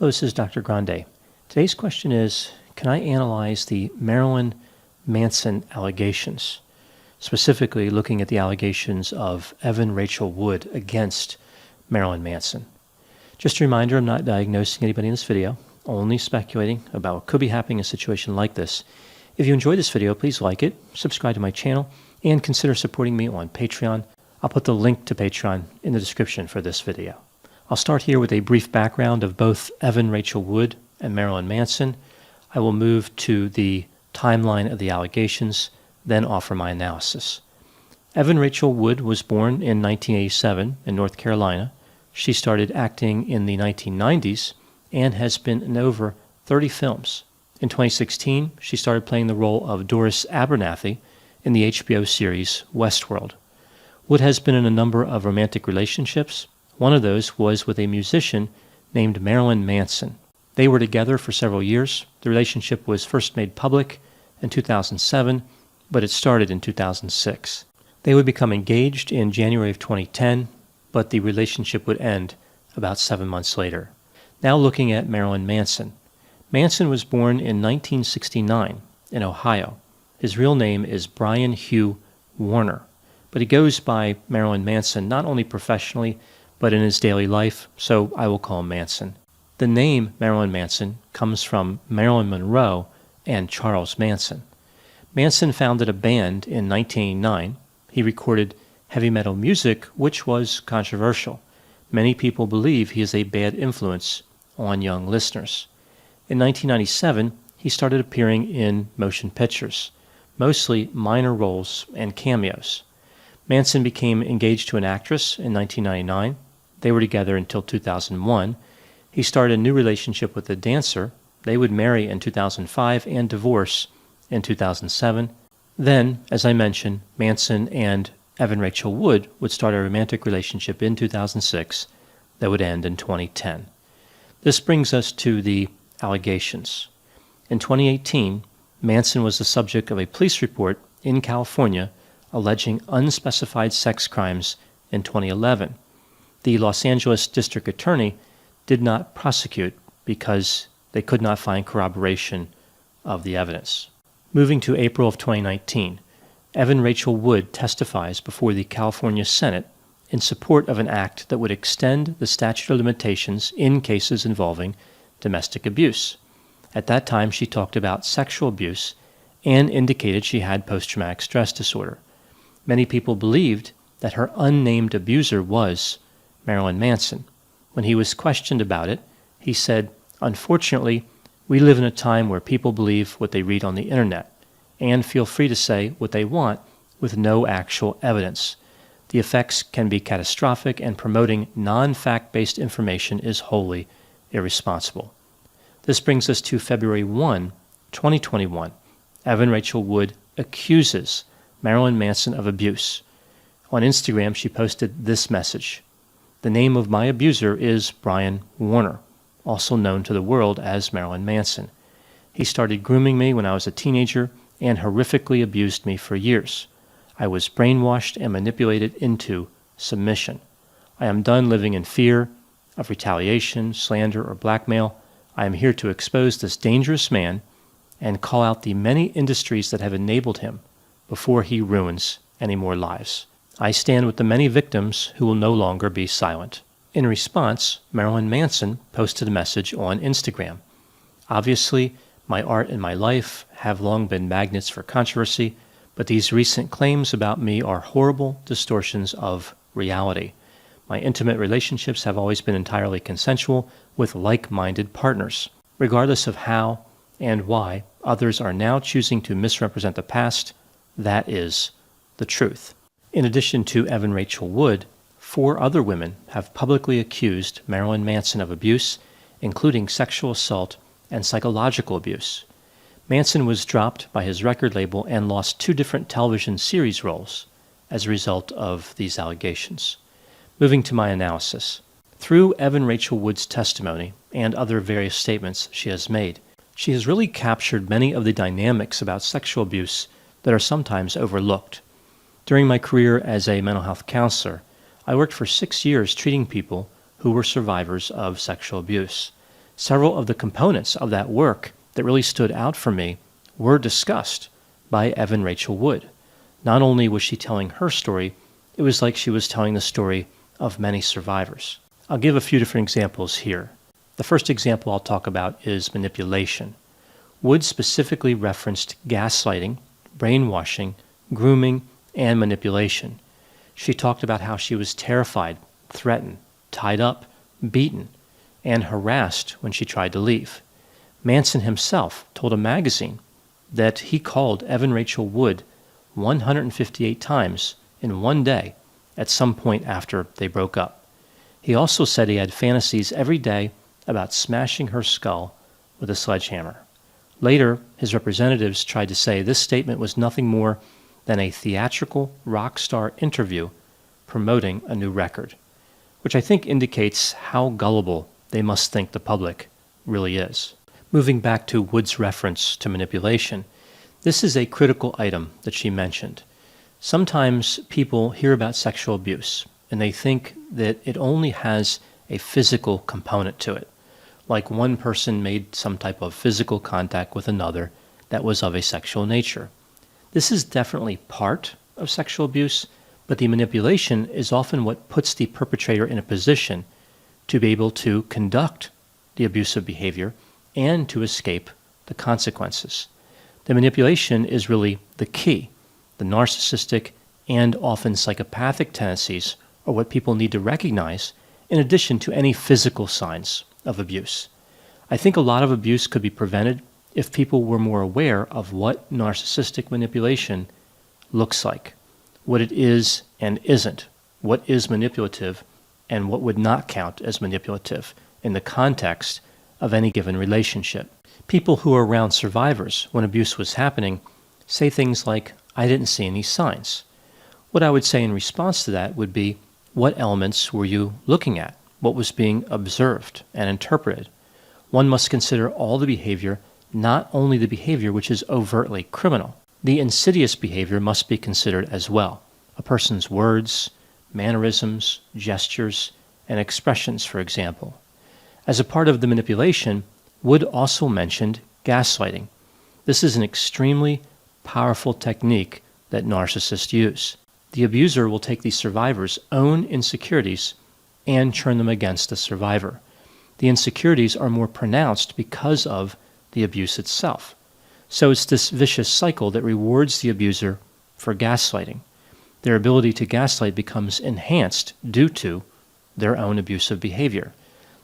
Hello, this is Dr. Grande. Today's question is, can I analyze the Marilyn Manson allegations, specifically looking at the allegations of Evan Rachel Wood against Marilyn Manson? Just a reminder, I'm not diagnosing anybody in this video, only speculating about what could be happening in a situation like this. If you enjoyed this video, please like it, subscribe to my channel, and consider supporting me on Patreon. I'll put the link to Patreon in the description for this video. I'll start here with a brief background of both Evan Rachel Wood and Marilyn Manson. I will move to the timeline of the allegations, then offer my analysis. Evan Rachel Wood was born in 1987 in North Carolina. She started acting in the 1990s and has been in over 30 films. In 2016, she started playing the role of Doris Abernathy in the HBO series Westworld. Wood has been in a number of romantic relationships. One of those was with a musician named Marilyn Manson. They were together for several years. The relationship was first made public in 2007, but it started in 2006. They would become engaged in January of 2010, but the relationship would end about 7 months later. Now looking at Marilyn Manson. Manson was born in 1969 in Ohio. His real name is Brian Hugh Warner, but he goes by Marilyn Manson not only professionally, but in his daily life, so I will call him Manson. The name Marilyn Manson comes from Marilyn Monroe and Charles Manson. Manson founded a band in 1989. He recorded heavy metal music, which was controversial. Many people believe he is a bad influence on young listeners. In 1997, he started appearing in motion pictures, mostly minor roles and cameos. Manson became engaged to an actress in 1999. They were together until 2001. He started a new relationship with a dancer. They would marry in 2005 and divorce in 2007. Then, as I mentioned, Manson and Evan Rachel Wood would start a romantic relationship in 2006 that would end in 2010. This brings us to the allegations. In 2018, Manson was the subject of a police report in California alleging unspecified sex crimes in 2011. The Los Angeles District Attorney did not prosecute because they could not find corroboration of the evidence. Moving to April of 2019, Evan Rachel Wood testifies before the California Senate in support of an act that would extend the statute of limitations in cases involving domestic abuse. At that time, she talked about sexual abuse and indicated she had post-traumatic stress disorder. Many people believed that her unnamed abuser was Marilyn Manson. When he was questioned about it, he said, "Unfortunately, we live in a time where people believe what they read on the internet and feel free to say what they want with no actual evidence. The effects can be catastrophic, and promoting non-fact-based information is wholly irresponsible." This brings us to February 1, 2021. Evan Rachel Wood accuses Marilyn Manson of abuse. On Instagram, she posted this message: "The name of my abuser is Brian Warner, also known to the world as Marilyn Manson. He started grooming me when I was a teenager and horrifically abused me for years. I was brainwashed and manipulated into submission. I am done living in fear of retaliation, slander, or blackmail. I am here to expose this dangerous man and call out the many industries that have enabled him before he ruins any more lives. I stand with the many victims who will no longer be silent." In response, Marilyn Manson posted a message on Instagram. "Obviously, my art and my life have long been magnets for controversy, but these recent claims about me are horrible distortions of reality. My intimate relationships have always been entirely consensual with like-minded partners. Regardless of how and why others are now choosing to misrepresent the past, that is the truth." In addition to Evan Rachel Wood, 4 other women have publicly accused Marilyn Manson of abuse, including sexual assault and psychological abuse. Manson was dropped by his record label and lost 2 different television series roles as a result of these allegations. Moving to my analysis. Through Evan Rachel Wood's testimony and other various statements she has made, she has really captured many of the dynamics about sexual abuse that are sometimes overlooked. During my career as a mental health counselor, I worked for 6 years treating people who were survivors of sexual abuse. Several of the components of that work that really stood out for me were discussed by Evan Rachel Wood. Not only was she telling her story, it was like she was telling the story of many survivors. I'll give a few different examples here. The first example I'll talk about is manipulation. Wood specifically referenced gaslighting, brainwashing, grooming, and manipulation. She talked about how she was terrified, threatened, tied up, beaten, and harassed when she tried to leave. Manson himself told a magazine that he called Evan Rachel Wood 158 times in one day at some point after they broke up. He also said he had fantasies every day about smashing her skull with a sledgehammer. Later, his representatives tried to say this statement was nothing more than a theatrical rock star interview promoting a new record, which I think indicates how gullible they must think the public really is. Moving back to Wood's reference to manipulation, this is a critical item that she mentioned. Sometimes people hear about sexual abuse and they think that it only has a physical component to it, like one person made some type of physical contact with another that was of a sexual nature. This is definitely part of sexual abuse, but the manipulation is often what puts the perpetrator in a position to be able to conduct the abusive behavior and to escape the consequences. The manipulation is really the key. The narcissistic and often psychopathic tendencies are what people need to recognize in addition to any physical signs of abuse. I think a lot of abuse could be prevented if people were more aware of what narcissistic manipulation looks like, what it is and isn't, what is manipulative and what would not count as manipulative in the context of any given relationship. People who are around survivors when abuse was happening say things like, "I didn't see any signs." What I would say in response to that would be, what elements were you looking at? What was being observed and interpreted? One must consider all the behavior, not only the behavior which is overtly criminal. The insidious behavior must be considered as well. A person's words, mannerisms, gestures, and expressions, for example. As a part of the manipulation, Wood also mentioned gaslighting. This is an extremely powerful technique that narcissists use. The abuser will take the survivor's own insecurities and turn them against the survivor. The insecurities are more pronounced because of the abuse itself. So it's this vicious cycle that rewards the abuser for gaslighting. Their ability to gaslight becomes enhanced due to their own abusive behavior.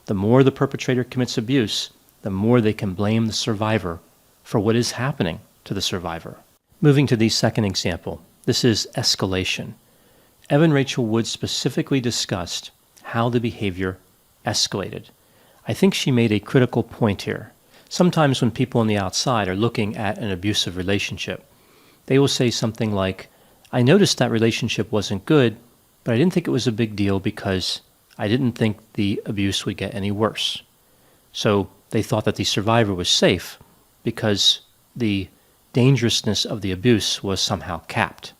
The more the perpetrator commits abuse, the more they can blame the survivor for what is happening to the survivor. Moving to the second example, this is escalation. Evan Rachel Wood specifically discussed how the behavior escalated. I think she made a critical point here. Sometimes when people on the outside are looking at an abusive relationship, they will say something like, "I noticed that relationship wasn't good, but I didn't think it was a big deal because I didn't think the abuse would get any worse." So they thought that the survivor was safe because the dangerousness of the abuse was somehow capped.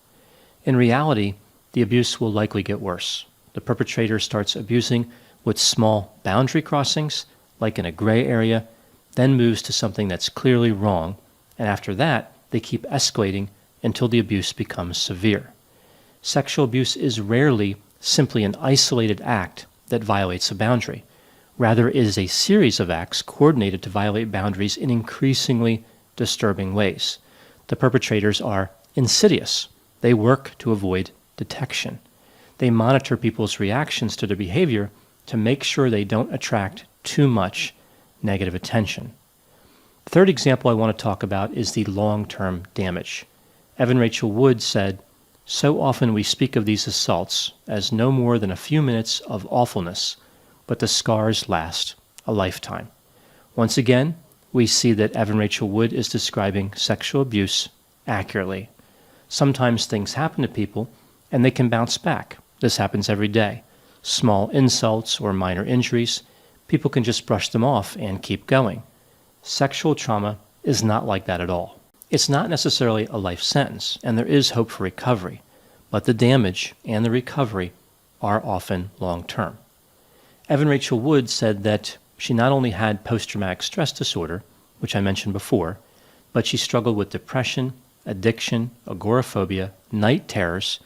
In reality, the abuse will likely get worse. The perpetrator starts abusing with small boundary crossings, like in a gray area, then moves to something that's clearly wrong, and after that, they keep escalating until the abuse becomes severe. Sexual abuse is rarely simply an isolated act that violates a boundary. Rather, it is a series of acts coordinated to violate boundaries in increasingly disturbing ways. The perpetrators are insidious. They work to avoid detection. They monitor people's reactions to their behavior to make sure they don't attract too much negative attention. The third example I want to talk about is the long-term damage. Evan Rachel Wood said, "So often we speak of these assaults as no more than a few minutes of awfulness, but the scars last a lifetime." Once again, we see that Evan Rachel Wood is describing sexual abuse accurately. Sometimes things happen to people and they can bounce back. This happens every day. Small insults or minor injuries, people can just brush them off and keep going. Sexual trauma is not like that at all. It's not necessarily a life sentence, and there is hope for recovery, but the damage and the recovery are often long-term. Evan Rachel Wood said that She not only had post-traumatic stress disorder, which I mentioned before, but she struggled with depression, addiction, agoraphobia, night terrors,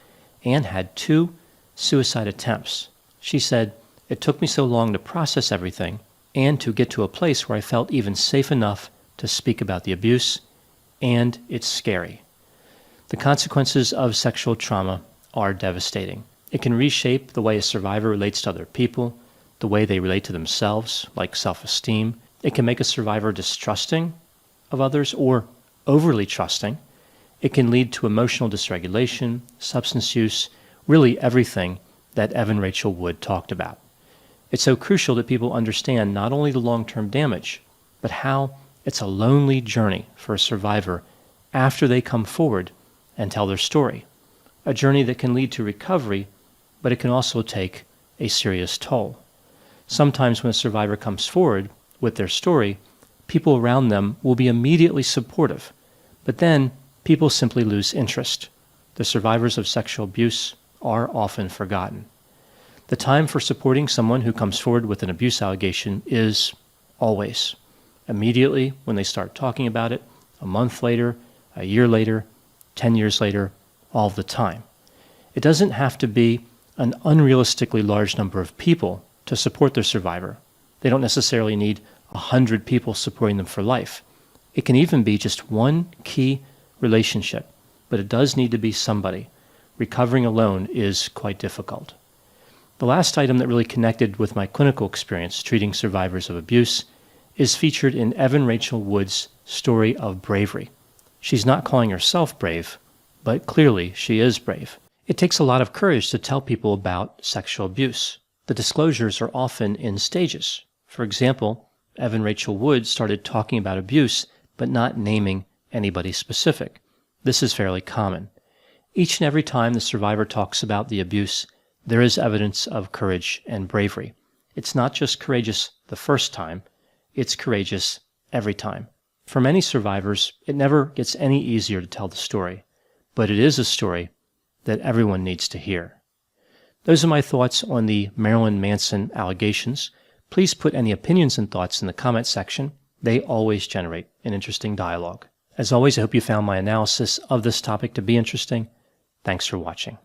and had 2 suicide attempts. She said, "It took me so long to process everything and to get to a place where I felt even safe enough to speak about the abuse, and it's scary." The consequences of sexual trauma are devastating. It can reshape the way a survivor relates to other people, the way they relate to themselves, like self-esteem. It can make a survivor distrusting of others or overly trusting. It can lead to emotional dysregulation, substance use, really everything that Evan Rachel Wood talked about. It's so crucial that people understand not only the long-term damage, but how it's a lonely journey for a survivor after they come forward and tell their story. A journey that can lead to recovery, but it can also take a serious toll. Sometimes when a survivor comes forward with their story, people around them will be immediately supportive, but then people simply lose interest. The survivors of sexual abuse are often forgotten. The time for supporting someone who comes forward with an abuse allegation is always immediately when they start talking about it, a month later, a year later, 10 years later, all the time. It doesn't have to be an unrealistically large number of people to support their survivor. They don't necessarily need 100 people supporting them for life. It can even be just one key relationship, but it does need to be somebody. Recovering alone is quite difficult. The last item that really connected with my clinical experience treating survivors of abuse is featured in Evan Rachel Wood's story of bravery. She's not calling herself brave, but clearly she is brave. It takes a lot of courage to tell people about sexual abuse. The disclosures are often in stages. For example, Evan Rachel Wood started talking about abuse, but not naming anybody specific. This is fairly common. Each and every time the survivor talks about the abuse, there is evidence of courage and bravery. It's not just courageous the first time, it's courageous every time. For many survivors, it never gets any easier to tell the story, but it is a story that everyone needs to hear. Those are my thoughts on the Marilyn Manson allegations. Please put any opinions and thoughts in the comment section. They always generate an interesting dialogue. As always, I hope you found my analysis of this topic to be interesting. Thanks for watching.